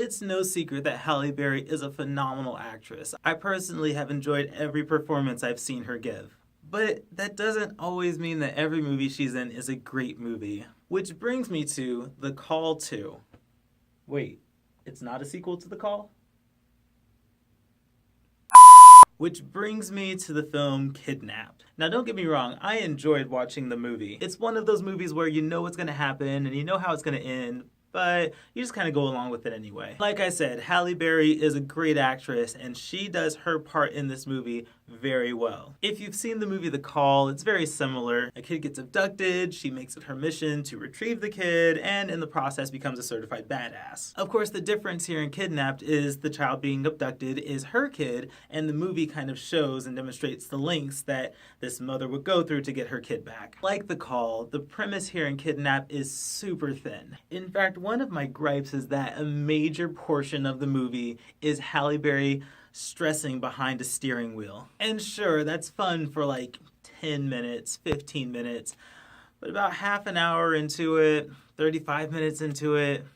It's no secret that Halle Berry is a phenomenal actress. I personally have enjoyed every performance I've seen her give. But that doesn't always mean that every movie she's in is a great movie. Which brings me to The Call 2. Wait, it's not a sequel to The Call? Which brings me to the film Kidnap. Now don't get me wrong, I enjoyed watching the movie. It's one of those movies where you know what's going to happen and you know how it's going to end, but you just kind of go along with it anyway. Like I said, Halle Berry is a great actress and she does her part in this movie very well. If you've seen the movie The Call, it's very similar. A kid gets abducted, she makes it her mission to retrieve the kid, and in the process becomes a certified badass. Of course, the difference here in Kidnapped is the child being abducted is her kid, and the movie kind of shows and demonstrates the lengths that this mother would go through to get her kid back. Like The Call, the premise here in Kidnap is super thin. In fact, one of my gripes is that a major portion of the movie is Halle Berry stressing behind a steering wheel. And sure, that's fun for like 10 minutes, 15 minutes, but about half an hour into it, 35 minutes into it,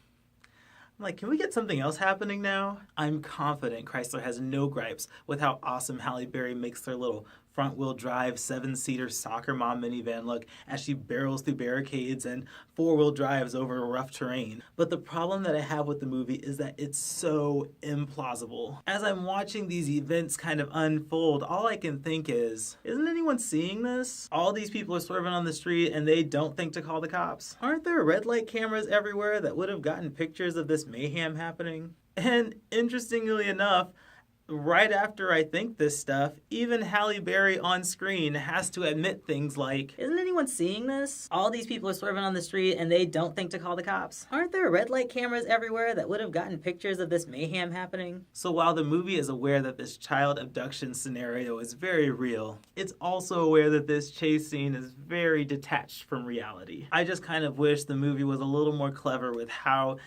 I'm like, can we get something else happening now? I'm confident Chrysler has no gripes with how awesome Halle Berry makes their little front-wheel drive 7-seater soccer mom minivan look as she barrels through barricades and 4-wheel drives over rough terrain. But the problem that I have with the movie is that it's so implausible. As I'm watching these events kind of unfold, all I can think is, isn't anyone seeing this? All these people are swerving on the street and they don't think to call the cops. Aren't there red light cameras everywhere that would have gotten pictures of this mayhem happening? And interestingly enough, right after I think this stuff, even Halle Berry on screen has to admit things like, isn't anyone seeing this? All these people are swerving on the street and they don't think to call the cops. Aren't there red light cameras everywhere that would have gotten pictures of this mayhem happening? So while the movie is aware that this child abduction scenario is very real, it's also aware that this chase scene is very detached from reality. I just kind of wish the movie was a little more clever with how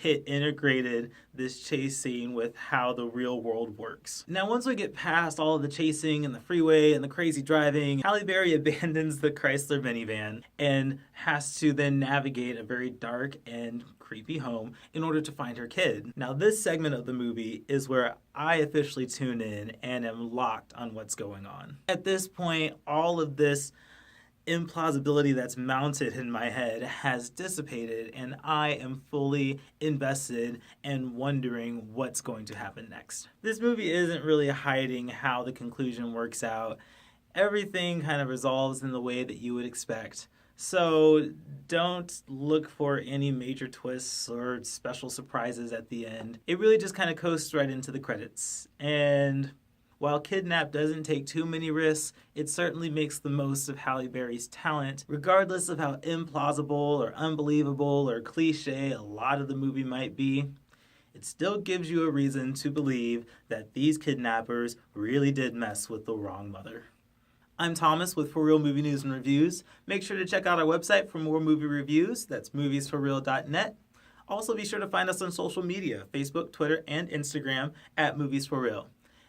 it integrated this chase scene with how the real world works. Now, once we get past all of the chasing and the freeway and the crazy driving, Halle Berry abandons the Chrysler minivan and has to then navigate a very dark and creepy home in order to find her kid. Now, this segment of the movie is where I officially tune in and am locked on what's going on. At this point, all of this implausibility that's mounted in my head has dissipated and I am fully invested and wondering what's going to happen next. This movie isn't really hiding how the conclusion works out. Everything kind of resolves in the way that you would expect. So don't look for any major twists or special surprises at the end. It really just kind of coasts right into the credits. And while Kidnap doesn't take too many risks, it certainly makes the most of Halle Berry's talent, regardless of how implausible or unbelievable or cliche a lot of the movie might be. It still gives you a reason to believe that these kidnappers really did mess with the wrong mother. I'm Thomas with ForReel Movie News and Reviews. Make sure to check out our website for more movie reviews. That's moviesforreal.net. Also be sure to find us on social media, Facebook, Twitter, and Instagram at moviesforreal.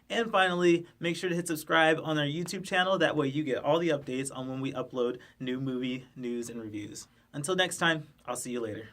And finally, make sure to hit subscribe on our YouTube channel. That way you get all the updates on when we upload new movie news and reviews. Until next time, I'll see you later.